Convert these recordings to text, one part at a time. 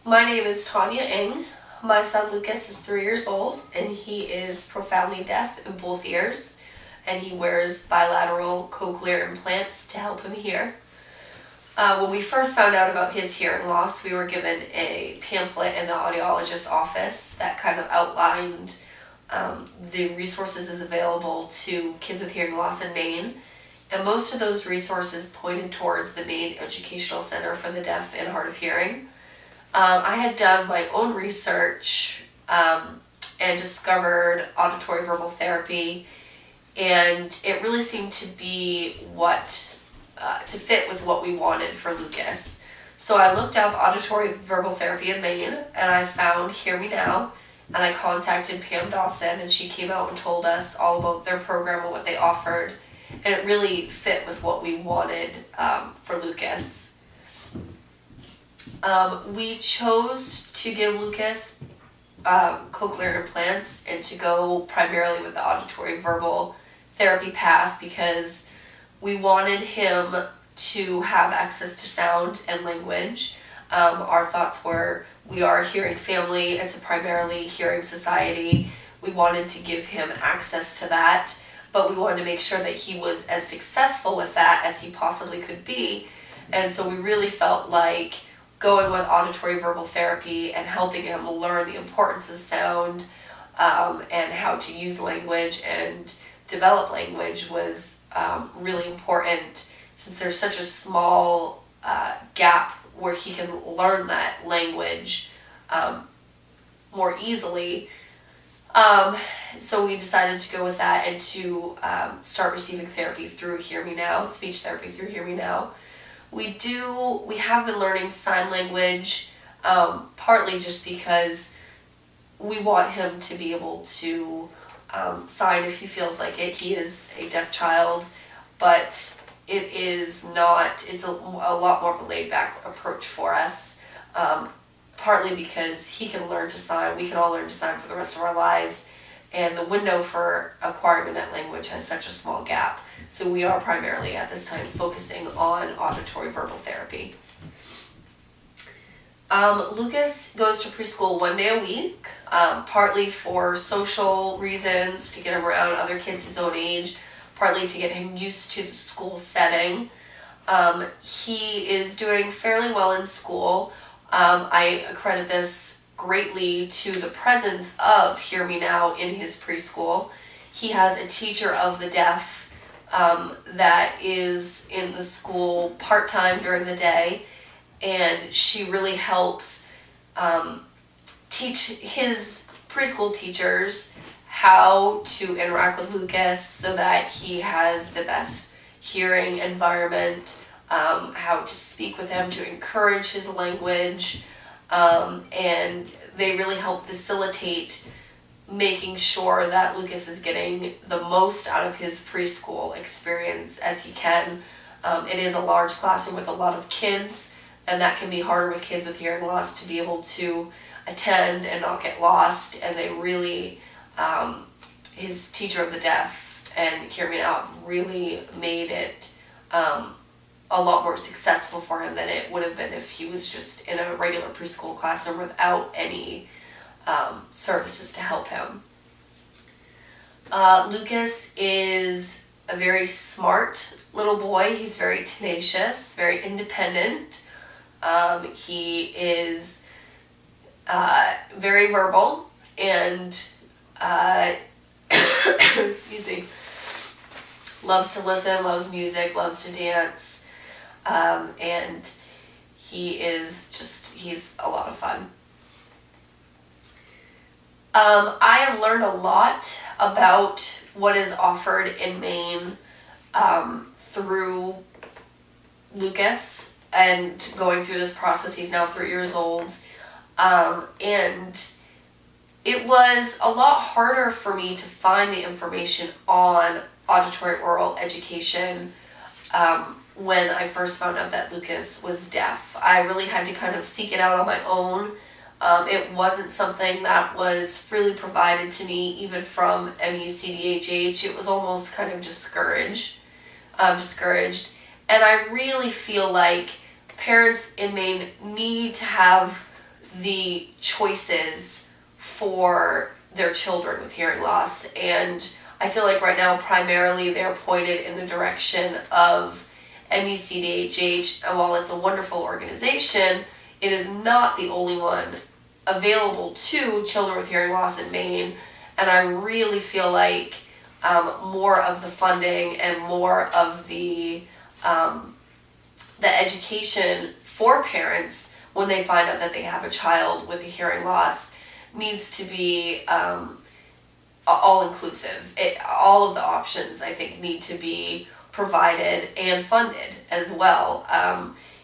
My name is Tonya Ng. My son Lucas is 3 years old and he is profoundly deaf in both ears, and he wears bilateral cochlear implants to help him hear. When we first found out about his hearing loss, we were given a pamphlet in the audiologist's office that kind of outlined the resources is available to kids with hearing loss in Maine. And most of those resources pointed towards the Maine Educational Center for the Deaf and Hard of Hearing. I had done my own research and discovered auditory verbal therapy, and it really seemed to be to fit with what we wanted for Lucas. So I looked up auditory verbal therapy in Maine, and I found Hear Me Now, and I contacted Pam Dawson, and she came out and told us all about their program and what they offered, and it really fit with what we wanted for Lucas. We chose to give Lucas cochlear implants and to go primarily with the auditory verbal therapy path because we wanted him to have access to sound and language. Our thoughts were, we are a hearing family, it's a primarily hearing society. We wanted to give him access to that, but we wanted to make sure that he was as successful with that as he possibly could be. And so we really felt like going with auditory verbal therapy and helping him learn the importance of sound and how to use language and develop language was really important, since there's such a small gap where he can learn that language more easily. So we decided to go with that and to start receiving therapy through Hear Me Now, speech therapy through Hear Me Now. We have been learning sign language, partly just because we want him to be able to sign if he feels like it. He is a deaf child, but it's a lot more of a laid back approach for us, partly because he can learn to sign, we can all learn to sign for the rest of our lives, and the window for acquiring that language has such a small gap. So we are primarily at this time focusing on auditory verbal therapy. Lucas goes to preschool 1 day a week, partly for social reasons, to get him around other kids his own age, partly to get him used to the school setting. He is doing fairly well in school. I accredit this greatly to the presence of Hear Me Now in his preschool. He has a teacher of the deaf that is in the school part-time during the day, and she really helps teach his preschool teachers how to interact with Lucas so that he has the best hearing environment, how to speak with him, to encourage his language, and they really help facilitate making sure that Lucas is getting the most out of his preschool experience as he can. It is a large classroom with a lot of kids, and that can be harder with kids with hearing loss to be able to attend and not get lost, and they really, his teacher of the deaf and Hear Me Now have really made it a lot more successful for him than it would have been if he was just in a regular preschool classroom without any services to help him. Lucas is a very smart little boy. He's very tenacious, very independent. He is very verbal and excuse me, loves to listen, loves music, loves to dance, and he's a lot of fun. I have learned a lot about what is offered in Maine through Lucas and going through this process. He's now 3 years old, and it was a lot harder for me to find the information on auditory oral education when I first found out that Lucas was deaf. I really had to kind of seek it out on my own. It wasn't something that was freely provided to me, even from MECDHH. It was almost kind of discouraged. And I really feel like parents in Maine need to have the choices for their children with hearing loss. And I feel like right now primarily they're pointed in the direction of MECDHH, and while it's a wonderful organization, it is not the only one available to children with hearing loss in Maine. And I really feel like more of the funding and more of the education for parents when they find out that they have a child with a hearing loss needs to be all inclusive. All of the options, I think, need to be provided and funded as well.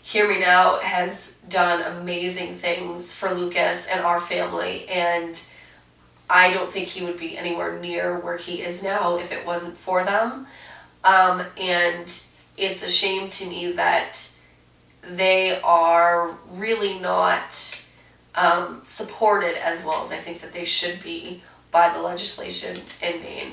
Hear Me Now has done amazing things for Lucas and our family, and I don't think he would be anywhere near where he is now if it wasn't for them. And it's a shame to me that they are really not supported as well as I think that they should be by the legislation in Maine.